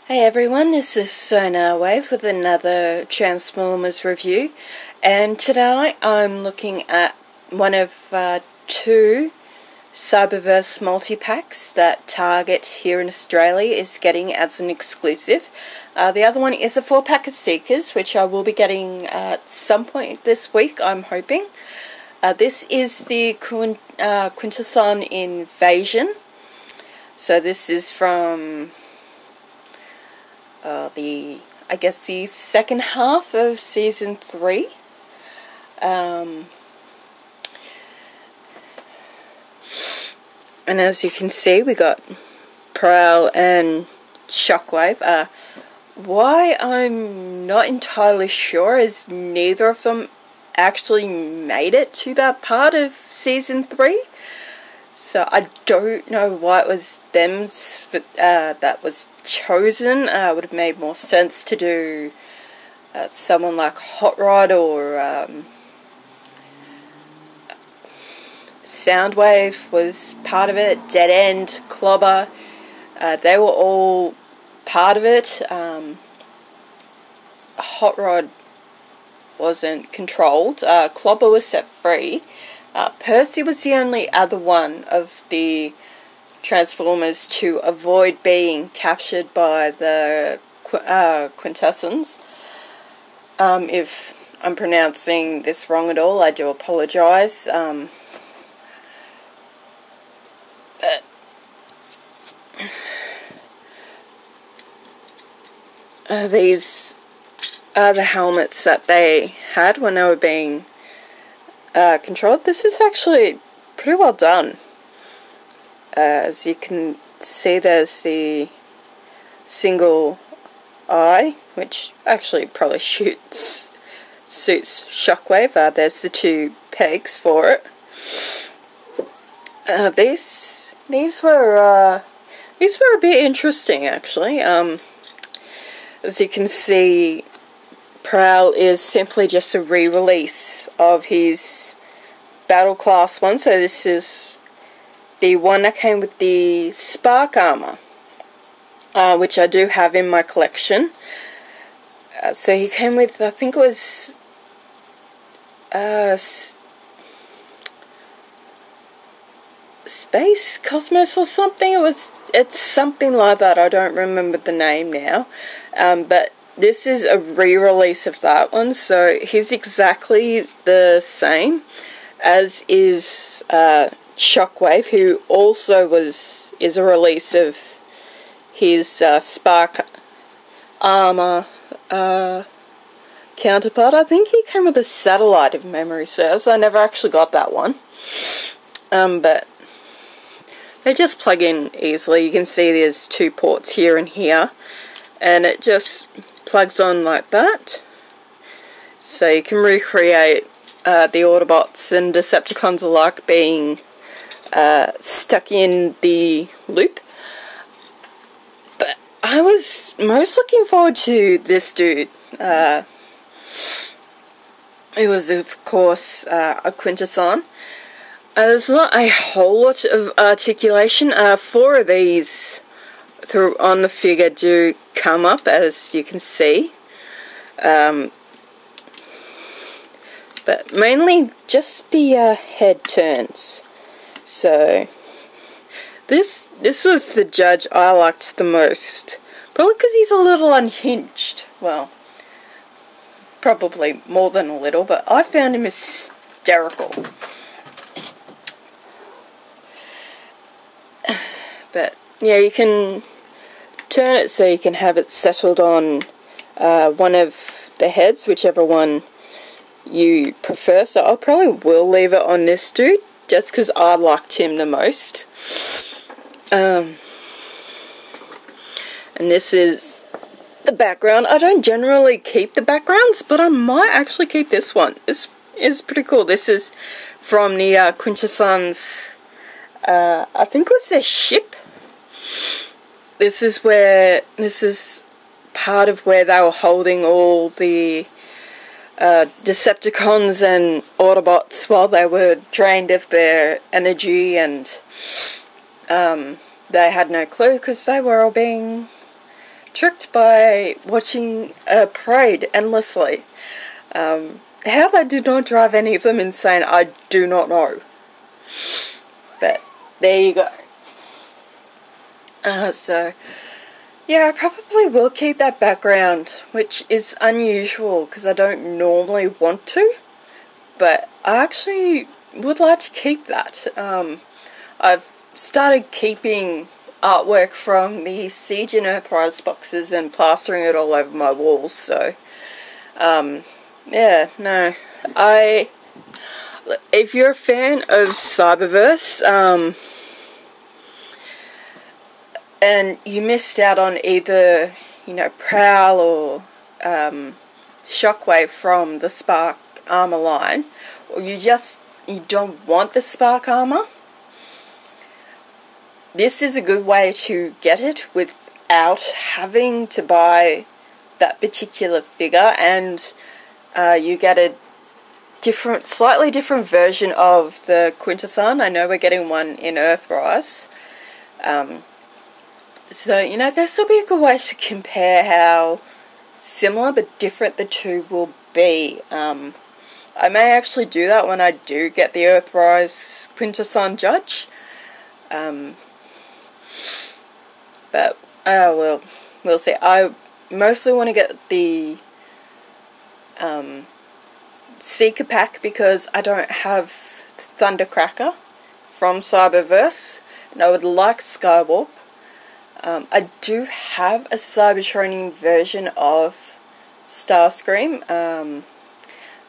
Hey everyone, this is Sonarwave with another Transformers review, and today I'm looking at one of two Cyberverse multi-packs that Target here in Australia is getting as an exclusive. The other one is a 4-pack of Seekers, which I will be getting at some point this week, I'm hoping. This is the Quintesson Invasion. So this is from the second half of season 3. And as you can see, we got Prowl and Shockwave. Why I'm not entirely sure is neither of them actually made it to that part of season 3. So I don't know why it was them that was chosen. Would have made more sense to do someone like Hot Rod or Soundwave was part of it. Dead End, Clobber, they were all part of it. Hot Rod wasn't controlled. Clobber was set free. Percy was the only other one of the Transformers to avoid being captured by the Quintessons. If I'm pronouncing this wrong at all, I do apologise. These are the helmets that they had when they were being controlled. This is actually pretty well done. As you can see, there's the single eye, which actually probably suits Shockwave. There's the two pegs for it. These were a bit interesting, actually. As you can see, Prowl is simply just a re-release of his Battle Class 1, so this is the one that came with the Spark armor, which I do have in my collection. So he came with, I think it was Space Cosmos or something. It's something like that. I don't remember the name now, but this is a re-release of that one, so he's exactly the same as is Shockwave, who also is a release of his Spark armor counterpart. I think he came with a satellite, if memory serves. I never actually got that one, but they just plug in easily. You can see there's two ports here and here, and it just plugs on like that, so you can recreate the Autobots and Decepticons alike being stuck in the loop. But I was most looking forward to this dude. It was, of course, a Quintesson. There's not a whole lot of articulation. 4 of these on the figure do come up, as you can see, but mainly just the head turns. So this was the judge I liked the most, probably because he's a little unhinged. Well, probably more than a little, but I found him hysterical. But yeah, you can turn it so you can have it settled on one of the heads, whichever one you prefer. So I probably will leave it on this dude, just because I liked him the most. And this is the background. I don't generally keep the backgrounds, but I might actually keep this one. This is pretty cool. This is from the Quintesson's, I think it was their ship. This is part of where they were holding all the Decepticons and Autobots while they were drained of their energy, and they had no clue because they were all being tricked by watching a parade endlessly. How they did not drive any of them insane, I do not know. But there you go. So, yeah, I probably will keep that background, which is unusual because I don't normally want to. But I actually would like to keep that. I've started keeping artwork from the Siege and Earthrise boxes and plastering it all over my walls, so yeah, no. If you're a fan of Cyberverse, and you missed out on either, you know, Prowl or Shockwave from the Spark Armor line, or you don't want the Spark Armor, this is a good way to get it without having to buy that particular figure, and you get a slightly different version of the Quintesson. I know we're getting one in Earthrise. So, you know, this will be a good way to compare how similar but different the two will be. I may actually do that when I do get the Earthrise Quintesson Judge. But we'll see. I mostly want to get the Seeker pack because I don't have Thundercracker from Cyberverse, and I would like Skywarp. I do have a Cybertronian version of Starscream. I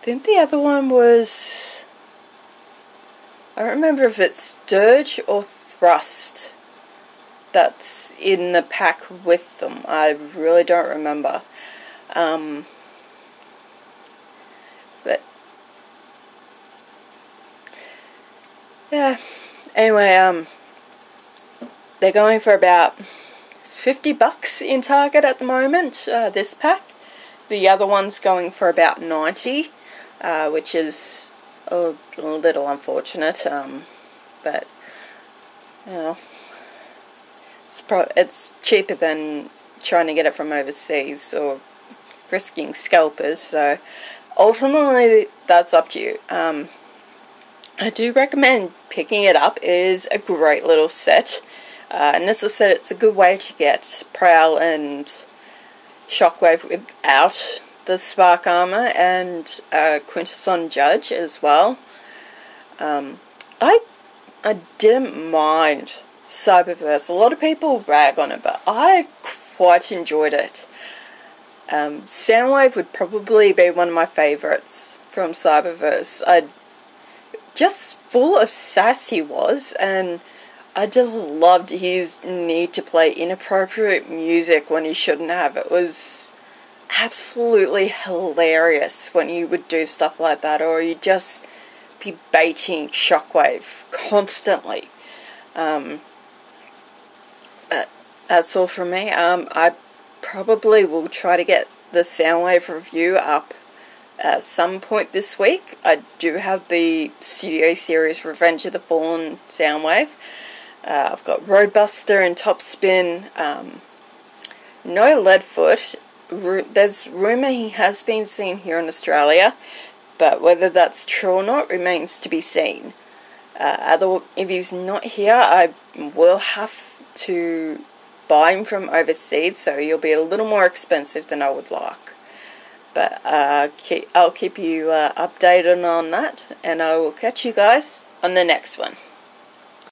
think the other one was, I don't remember if it's Dirge or Thrust that's in the pack with them. I really don't remember. But yeah, anyway, they're going for about $50 in Target at the moment, this pack. The other one's going for about 90, which is a little unfortunate, but, you know, it's cheaper than trying to get it from overseas or risking scalpers, so ultimately that's up to you. I do recommend picking it up. It is a great little set, and as I said, it's a good way to get Prowl and Shockwave without the Spark Armor, and Quintesson Judge as well. I didn't mind Cyberverse. A lot of people rag on it, but I quite enjoyed it. Soundwave would probably be one of my favourites from Cyberverse. Just full of sass he was, and I just loved his need to play inappropriate music when he shouldn't have. It was absolutely hilarious when he would do stuff like that, or he'd just be baiting Shockwave constantly. But that's all from me. I probably will try to get the Soundwave review up at some point this week. I do have the Studio Series Revenge of the Fallen Soundwave. I've got Roadbuster and Topspin. No Leadfoot. There's rumour he has been seen here in Australia, but whether that's true or not remains to be seen. If he's not here, I will have to buy him from overseas, so he'll be a little more expensive than I would like. But I'll keep you updated on that, and I will catch you guys on the next one.